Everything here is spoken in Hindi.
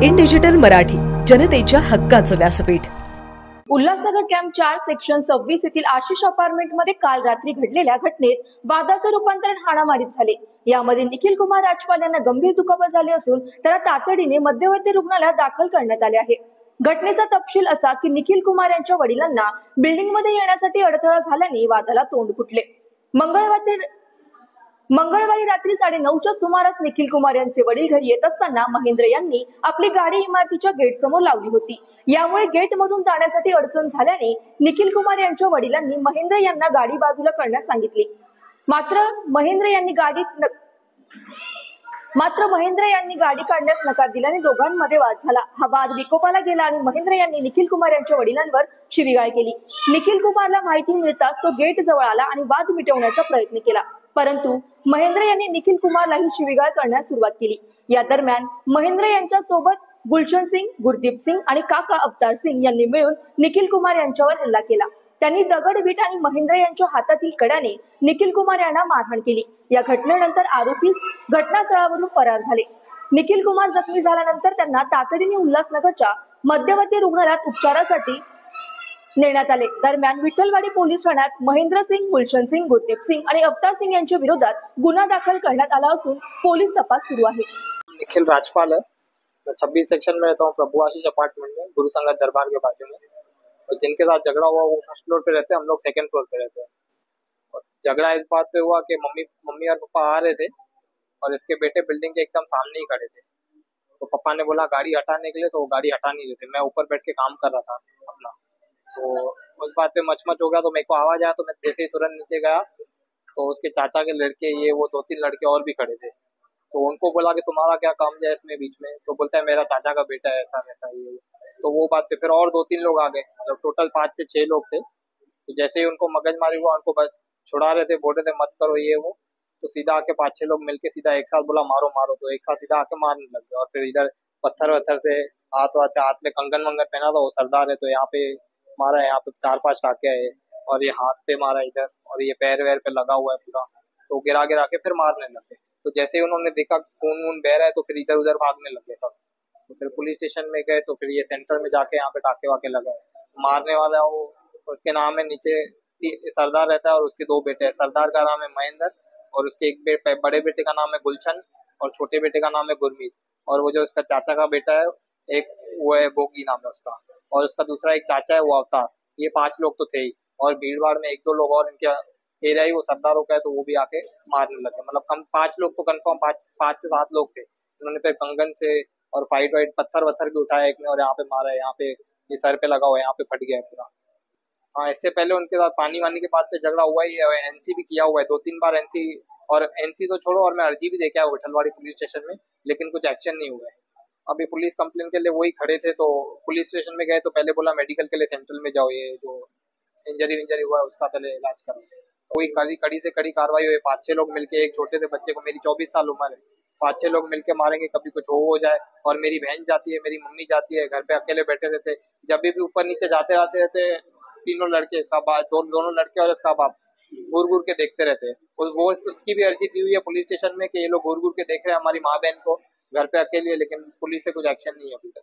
इन डिजिटल मराठी, जनतेच्या हक्काचं व्यासपीठ. उल्हासनगर कॅम्प 4 सेक्शन 26 येथील आशिष अपार्टमेंट मध्ये काल रात्री घडलेल्या घटनेत वादाचे रूपांतरण हाणामारीत झाले. यामध्ये निखिल कुमार राजपाल यांना गंभीर दुखापत झाली असून त्याला तातडीने मध्यवर्ती रुग्णालयात दाखल करण्यात आले आहे. घटनेचा तपशील असा की निखिल कुमार यांच्या वडिलांना बिल्डिंग मध्ये येण्यासाठी अडथळा झाल्याने वादाला तोंड फुटले. मंगळवारी रात्री 9:30च्या सुमारास निखिल कुमार यांचे वडील घरी येत असताना महेंद्र यांनी आपली गाडी इमारतीच्या गेट समोर लावली होती. यामुळे गेट मधून जाण्यासाठी अडचण झाल्याने निखिल कुमार यांच्या वडिलांनी महेंद्र यांना गाडी बाजूला करण्यास सांगितली. मात्र महेंद्र यांनी गाडी काढण्यास नकार दिल्याने दोघांमध्ये वाद झाला. हा वाद विकोपाला गेला आणि महेंद्र यांनी निखिल कुमार यांच्या वडिलांवर शिवीगाळ केली. निखिल कुमारला माहिती मिळताच तो गेट जवळ आला आणि वाद मिटवण्याचा प्रयत्न केला, परंतु महेंद्र यांनी निखिल कुमारलाही शिवीगाळ करण्यास सुरुवात केली. या दरम्यान महेंद्र यांच्या सोबत गुलशन सिंग, गुरदीप सिंग आणि काका अवतार सिंग यांनी मिळून निखिल कुमार यांच्यावर हल्ला केला. त्यांनी दगड-विट आणि महेंद्र यांच्या हातातील कड्याने निखिल कुमार यांना मारहाण केली. या घटनेनंतर आरोपी घटनास्थळावरून फरार झाले. निखिल कुमार जखमी झाल्यानंतर त्यांना तातडीने उल्हासनगरच्या मध्यवर्ती रुग्णालयात उपचारासाठी नेण्यात आले. दरम्यान विठ्ठलवाडी पोलीस ठाण्यात महेंद्र सिंग, गुलशन सिंग, गुरदीप सिंग आणि अवतार सिंग यांच्या विरोधात गुन्हा दाखल करण्यात आला असून पोलीस तपास सुरू आहे. निखिल राजपाल है, मैं 26 सेक्शन में रहता हूँ, प्रभु आशीष अपार्टमेंट में, गुरु संगत दरबार के बाजू में। और जिनके साथ झगड़ा हुआ वो फर्स्ट फ्लोर पे रहते हैं, हम लोग सेकंड फ्लोर पे रहते हैं। और झगड़ा इस बात पे हुआ कि मम्मी और पापा आ रहे थे और इसके बेटे बिल्डिंग के एकदम सामने ही खड़े थे। तो पापा ने बोला गाड़ी हटाने के लिए, तो वो गाड़ी हटा नहीं रहे थे। मैं ऊपर बैठ के काम कर रहा था अपना, तो उस बात पे मच हो गया। तो मेरे को आवाज आया, तो मैं जैसे ही तुरंत नीचे गया तो उसके चाचा के लड़के, ये वो 2-3 लड़के और भी खड़े थे। तो उनको बोला कि तुम्हारा क्या काम है इसमें बीच में, तो बोलता है मेरा चाचा का बेटा है, ऐसा वैसा ये। तो वो बात पे फिर और 2-3 लोग आ गए, मतलब टोटल 5 से 6 लोग थे। तो जैसे ही उनको मगजमारी हुआ, उनको बस छुड़ा रहे थे, बोल रहे थे मत करो ये वो, तो सीधा आके 5-6 लोग मिलके सीधा एक साथ बोला मारो मारो, तो एक साथ सीधा आके मारने लग गए। और फिर इधर पत्थर वत्थर से हाथ में कंगन वंगन पहना था, वो सरदार है, तो यहाँ पे मारा है, यहाँ पे 4-5 टाके आए और ये हाथ पे मारा इधर, और ये पैर वैर पे लगा हुआ है पूरा। तो गिरा गिरा के फिर मारने लगे। तो जैसे ही उन्होंने देखा खून वून बह रहा है, तो फिर इधर उधर भागने लगे सब। तो फिर पुलिस स्टेशन में गए, तो फिर ये सेंटर में जाके यहाँ पे टाके वाके लगाए। मारने वाला वो, उसके नाम है नीचे सरदार रहता है और उसके 2 बेटे हैं। सरदार का नाम है महेंद्र और उसके एक बड़े बेटे का नाम है गुलशन और छोटे बेटे का नाम है गुरमीत। और वो जो उसका चाचा का बेटा है, एक वो है गोगी नाम है उसका, और उसका दूसरा एक चाचा है वो अवतार। ये 5 लोग तो थे ही, और भीड़ भाड़ में 1-2 लोग और इनके एरिया ही वो सरदारों का है, तो वो भी आके मारने लगे। मतलब हम 5 लोग तो कंफर्म, 5 से 7 लोग थे। उन्होंने फिर कंगन से और फाइट वाइट पत्थर वत्थर भी उठाया एक ने, और यहाँ पे मारा है, यहाँ पे ये सर पे लगा हुआ है, यहाँ पे फट गया है पूरा। हाँ, इससे पहले उनके साथ पानी वानी के बाद पे झगड़ा हुआ ही है, एनसी भी किया हुआ है 2-3 बार एनसी। और एनसी तो छोड़ो, और मैं अर्जी भी देके आया विठलवाड़ी पुलिस स्टेशन में, लेकिन कुछ एक्शन नहीं हुआ है। अभी पुलिस कंप्लेन के लिए वही खड़े थे, तो पुलिस स्टेशन में गए तो पहले बोला मेडिकल के लिए सेंट्रल में जाओ, ये जो इंजरी हुआ है उसका पहले इलाज करो। कोई कड़ी से कड़ी कार्रवाई हुई। 5-6 लोग मिलके, एक छोटे से बच्चे को, मेरी 24 साल उम्र है, 5-6 लोग मिलके मारेंगे, कभी कुछ हो जाए। और मेरी बहन जाती है, मेरी मम्मी जाती है, घर पे अकेले बैठे रहते, जब भी ऊपर नीचे जाते रहते तीनों लड़के, इसका बाप, दोनों लड़के और इसका बाप घूर घूर के देखते रहते हैं। वो उसकी भी अर्जी दी हुई है पुलिस स्टेशन में कि ये लोग घूर घूर के देख रहे हैं हमारी माँ बहन को, घर पे अकेली है, लेकिन पुलिस से कुछ एक्शन नहीं है अभी तक।